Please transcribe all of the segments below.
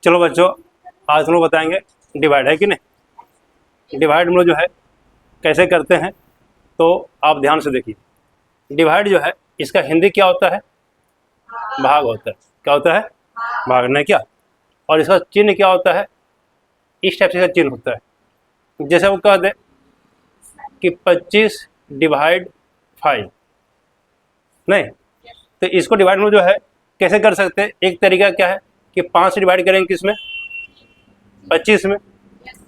चलो बच्चों, आज हम लोग बताएंगे डिवाइड, है कि नहीं। डिवाइड हम लोग जो है कैसे करते हैं, तो आप ध्यान से देखिए। डिवाइड जो है इसका हिंदी क्या होता है? भाग होता है। क्या होता है? भागना। क्या? और इसका चिन्ह क्या होता है? इस टाइप से इसका चिन्ह होता है। जैसे वो कह दे कि 25 डिवाइड 5, नहीं तो इसको डिवाइड में जो है कैसे कर सकते हैं? एक तरीका क्या है कि 5 से डिवाइड करेंगे किसमें? 25 में,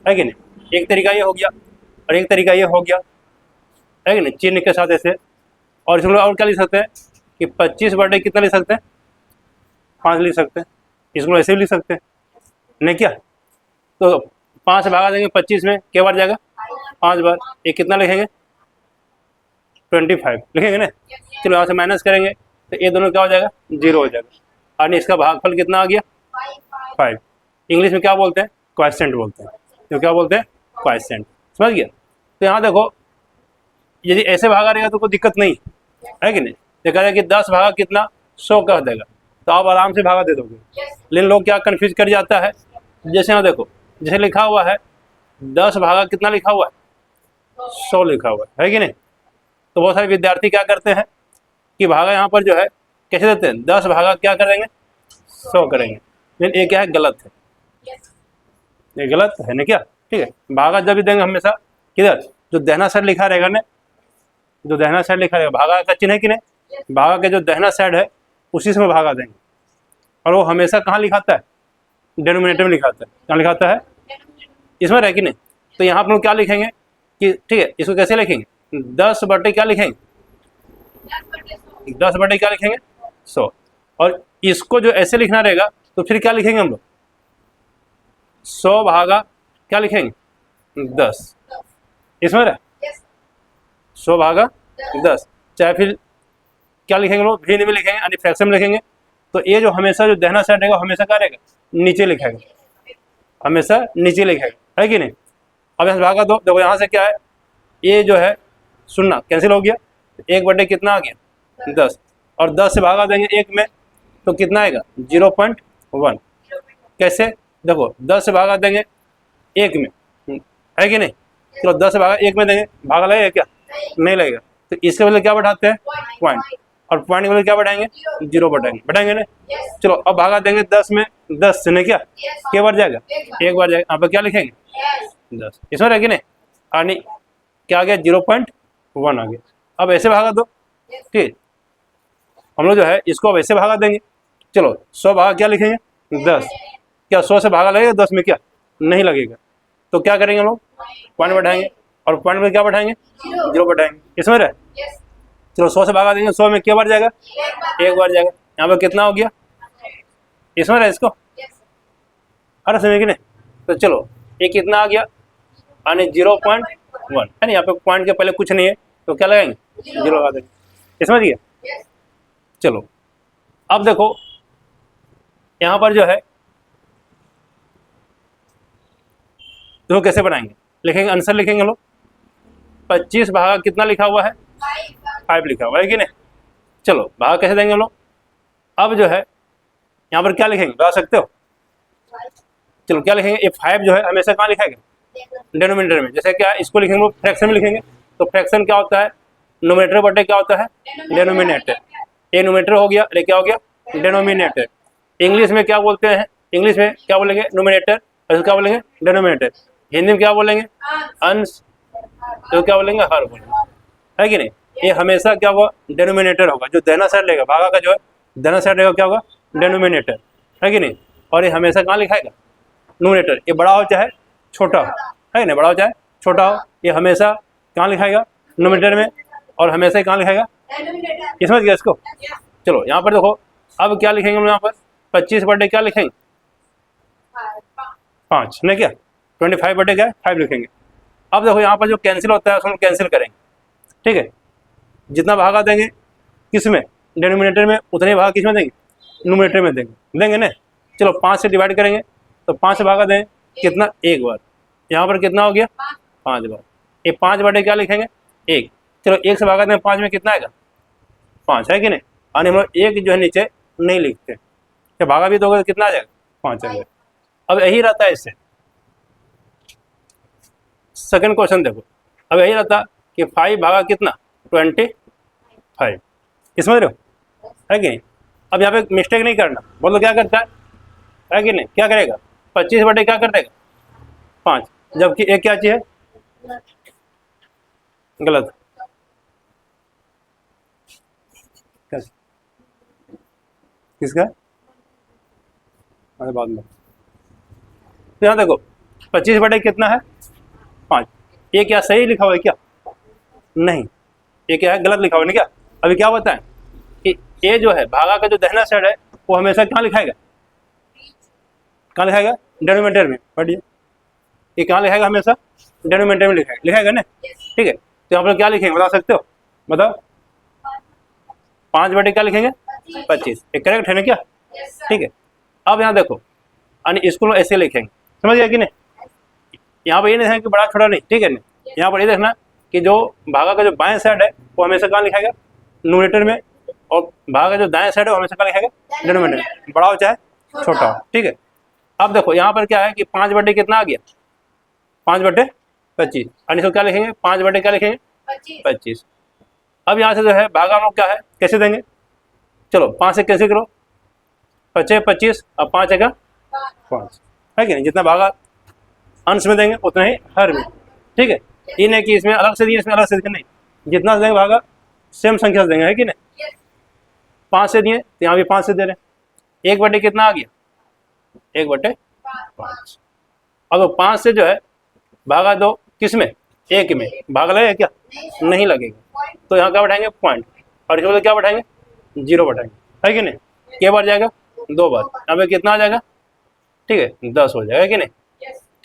है कि नहीं। एक तरीका ये हो गया और एक तरीका ये हो गया, है कि नहीं, चिन्ह के साथ ऐसे। और इसमें और क्या लिख सकते हैं कि 25 बटे कितना लिख सकते हैं? 5 लिख सकते हैं। इसको ऐसे भी लिख सकते हैं, नहीं क्या? तो 5 से भागा देंगे 25 में, क्या बार जाएगा? 5 बार। ये कितना लिखेंगे? 25 लिखेंगे ना। चलो यहाँ से माइनस करेंगे तो ये दोनों क्या हो जाएगा? 0 हो जाएगा। और इसका भागफल कितना आ गया? 5। इंग्लिश में क्या बोलते हैं? क्वोशिएंट बोलते हैं। तो क्या बोलते हैं? क्वोशिएंट। समझ गया? तो यहाँ देखो, यदि ऐसे भागा रहेगा तो कोई दिक्कत नहीं है कि नहीं। देखा जाए कि 10 भागा कितना? 100 कह देगा, तो आप आराम से भागा दे दोगे। लेकिन लोग क्या कन्फ्यूज कर जाता है, जैसे यहाँ देखो, जैसे लिखा हुआ है 10 भागा कितना लिखा हुआ है? 100 लिखा हुआ है कि नहीं। तो बहुत सारे विद्यार्थी क्या करते हैं कि भागा यहाँ पर जो है कैसे देते हैं? 10 भागा क्या करेंगे? 100 करेंगे। लेकिन ये क्या है? गलत है। ये गलत है ना। क्या? ठीक है। भागा जब भी देंगे हमेशा किधर? जो दाहिना साइड लिखा रहेगा ना, जो दाहिना साइड लिखा रहेगा, भागा का चिन्ह है कि नहीं, भागा के जो दाहिना साइड है उसी से भागा देंगे। और वो हमेशा कहाँ लिखाता है? डिनोमिनेटर में लिखाता है। कहाँ लिखाता है? इसमें रहे कि नहीं। तो यहाँ पर हम क्या लिखेंगे कि ठीक है, इसको कैसे लिखेंगे? 10 बटे क्या लिखेंगे? 10 बटे क्या लिखेंगे? 100। और इसको जो ऐसे लिखना रहेगा तो फिर क्या लिखेंगे हम लोग? 100 भागा क्या लिखेंगे? 10। इसमें रहे 100 भागा 10। चाहे फिर क्या लिखेंगे लोग? भिन्न में लिखेंगे, यानी फ्रैक्शन में लिखेंगे। तो ये जो हमेशा जो दाहिना साइड रहेगा हमेशा क्या रहेगा? नीचे लिखेगा, हमेशा नीचे लिखेगा, है कि नहीं। अब यहाँ से भागा दो, देखो यहाँ से क्या है, ये जो है सुनना कैंसिल हो गया। 1 बटे कितना आ गया? 10। और 10 से भागा देंगे 1 में तो कितना आएगा? 0.1। कैसे? देखो 10 से भागा देंगे 1 में, है कि नहीं। चलो 10 से भागा 1 में देंगे, भागा लगेगा क्या? नहीं लगेगा। तो इसके बदले क्या बढ़ाते हैं? पॉइंट। और पॉइंट के बदले क्या बढ़ाएंगे? 0 बढ़ाएंगे ना। चलो अब भागा देंगे 10 में, 10 से नहीं क्या बार जाएगा? 1 बार जाएगा। यहाँ पर क्या लिखेंगे? 10। इसमें रह कि नहीं, यानी क्या आ गया? 0.1 आ गया। अब ऐसे भागा दो, ठीक। हम लोग जो है इसको अब ऐसे भागा देंगे। चलो 100 भागा क्या लिखेंगे? 10। क्या 100 से भागा लगेगा 10 में? क्या नहीं लगेगा। तो क्या करेंगे हम लोग? पॉइंट बढ़ाएंगे। और पॉइंट में क्या बढ़ाएंगे? 0 बढ़ाएंगे। इसमें रहे। चलो 100 से भागा देंगे, 100 में क्या बार जाएगा? 1 बार जाएगा। यहाँ पर कितना हो गया? इसमें रहे इसको, अरे समझ कि नहीं। तो चलो ये कितना आ गया? यानी 0.1 है ना। यहाँ पे पॉइंट के पहले कुछ नहीं है तो क्या लगाएंगे? 0 लगा देंगे। इसमें दिया। चलो अब देखो यहाँ पर जो है तो कैसे बनाएंगे? लिखेंगे, आंसर लिखेंगे लोग। 25 भागा कितना लिखा हुआ है? 5 लिखा हुआ है कि नहीं। चलो भागा कैसे देंगे लोग? अब जो है यहाँ पर क्या लिखेंगे, बता सकते हो? चलो क्या लिखेंगे? ये 5 जो है हमेशा कहाँ लिखाएगा? डिनोमिनेटर में। जैसे क्या इसको लिखेंगे लोग? फ्रैक्शन में लिखेंगे। तो फ्रैक्शन क्या होता है? नोमिनेटर बटे क्या होता है? डिनोमिनेटर। ये नोमिनेटर हो गया, अरे क्या हो गया? डिनोमिनेटर। इंग्लिश में क्या बोलते हैं? इंग्लिश में क्या बोलेंगे? नोमिनेटर। और क्या बोलेंगे? डिनोमिनेटर। हिंदी में क्या बोलेंगे? अंश। तो क्या बोलेंगे? हर बोलेंगे, है कि नहीं। ये हमेशा क्या होगा? डिनोमिनेटर होगा। जो दाहिना साइड रहेगा भागा का जो है दाहिना साइड रहेगा क्या होगा? डिनोमिनेटर, है कि नहीं। और ये हमेशा कहाँ लिखाएगा? नोमिनेटर। ये बड़ा हो चाहे छोटा हो, है ना, बड़ा हो चाहे छोटा हो, ये हमेशा कहाँ लिखाएगा? नोमिनेटर में। और हमेशा कहाँ लिखाएगा? समझ गया इसको। चलो यहाँ पर देखो, अब क्या लिखेंगे हम यहाँ पर? 25 बटे क्या लिखेंगे? 5 नहीं क्या? 25 बटे क्या? 5 लिखेंगे। अब देखो यहाँ पर जो कैंसिल होता है उसको कैंसिल करेंगे, ठीक है। जितना भागा देंगे किस में? डिनोमिनेटर में, उतने भागा किस में देंगे? नोमिनेटर में देंगे ना। चलो 5 से डिवाइड करेंगे तो 5 से भागा दें कितना? 1 बार। यहाँ पर कितना हो गया? 5 बार। ये 5 बटे क्या लिखेंगे? 1। चलो 1 से भागा दें 5 में कितना आएगा? 5, है कि नहीं। और हम लोग 1 जो है नीचे नहीं लिखते, क्या भागा भी दोगे तो कितना आ जाएगा? 5 आ जाएगा। अब यही रहता है इससे। सेकंड क्वेश्चन देखो, अब यही रहता कि 5 भागा कितना 25, इसमें रहो है कि नहीं। अब यहाँ पे मिस्टेक नहीं करना, बोलो क्या करता है कि नहीं, क्या करेगा 25 बटे क्या कर देगा 5, जबकि एक क्या चीज है गलत, किसका, अरे बाद में। तो यहाँ देखो 25 बटे कितना है 5, ये क्या सही लिखा हुआ है क्या, नहीं, ये क्या है गलत लिखा हुआ है क्या। अभी क्या बताएं कि ये जो है भागा का जो दाहिना साइड है वो हमेशा कहाँ लिखाएगा, कहाँ लिखाएगा डिनोमिनेटर में, पढ़िए ये कहाँ लिखाएगा हमेशा डिनोमिनेटर में लिखाएगा ना, ठीक है। तो यहाँ पर क्या लिखेंगे बता सकते हो, बताओ 5 बटे क्या लिखेंगे 25, ये करेक्ट है ना क्या, ठीक है। अब यहाँ देखो यानी इसको ऐसे लिखेंगे, समझ गया कि नहीं। यहाँ पर ये नहीं देखना कि बड़ा छोटा नहीं, ठीक है नहीं, यहाँ पर ये देखना कि जो भागा का जो बाएं साइड है वो हमेशा कहाँ लिखाएगा न्यूमरेटर में, और भागा का जो दाएं साइड है वो हमेशा कहाँ लिखाएगा डिनोमिनेटर, बड़ा हो चाहे छोटा हो, ठीक है। अब देखो यहाँ पर क्या है कि 5 बटे कितना आ गया 5 बटे 25, यानी इसको क्या लिखेंगे 5 बटे क्या लिखेंगे 25। अब यहाँ से जो है भागा हम लोग क्या है कैसे देंगे, चलो 5 से कैसे करो 25 25, अब 5 है क्या 5 है कि नहीं, जितना भागा अंश में देंगे उतना ही हर में, ठीक है। ये नहीं कि इसमें अलग से दिए इसमें अलग से दिए, नहीं, जितना से देंगे भागा सेम संख्या से देंगे, है कि नहीं। 5 से दिए तो यहाँ भी 5 से दे रहे हैं, 1 बटे कितना आ गया 1 बटे 5। अब 5 से जो है भागा दो किस में 1 में, भाग लगेगा क्या नहीं लगेगा, तो यहाँ क्या बैठाएंगे पॉइंट, और इसमें क्या बैठाएंगे 0 बैठाएंगे, है कि नहीं। क्या बार जाएगा 2 बार, यहाँ पे कितना आ जाएगा, ठीक है 10 हो जाएगा कि नहीं।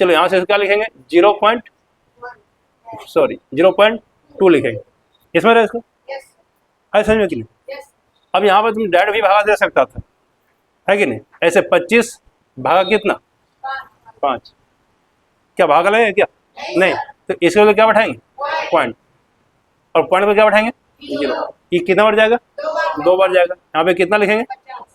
चलो यहाँ से क्या लिखेंगे 0.2 लिखेंगे, इसमें रहे इसको है समझ में कि नहीं। अब यहाँ पर तुम डायरेक्ट भी भागा दे सकता था, है कि नहीं, ऐसे 25 भागा कितना 5, क्या भागा लगेगा क्या नहीं, तो इसके लिए क्या बैठाएंगे पॉइंट, और पॉइंट पर क्या बैठाएंगे 0, ये कितना बार जाएगा 2 बार जाएगा, यहाँ पे कितना लिखेंगे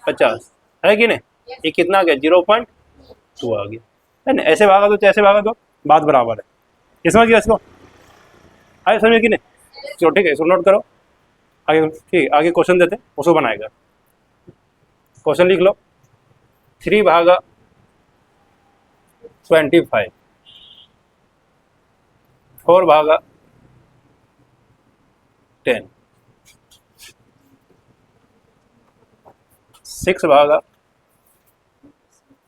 50, है कि नहीं। ये कितना आ गया 0.2 आ गया, है ना। ऐसे भागा दो ऐसे भागा दो बात बराबर है, इसमें क्या इसको आए समझे कि नहीं। चलो ठीक है इसको नोट करो, आगे ठीक आगे क्वेश्चन देते उसको बनाएगा। क्वेश्चन लिख लो 3 भागा 25, 4 भागा 10, 6 भागा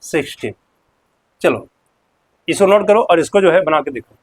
16। चलो इसको नोट करो और इसको जो है बना के देखो।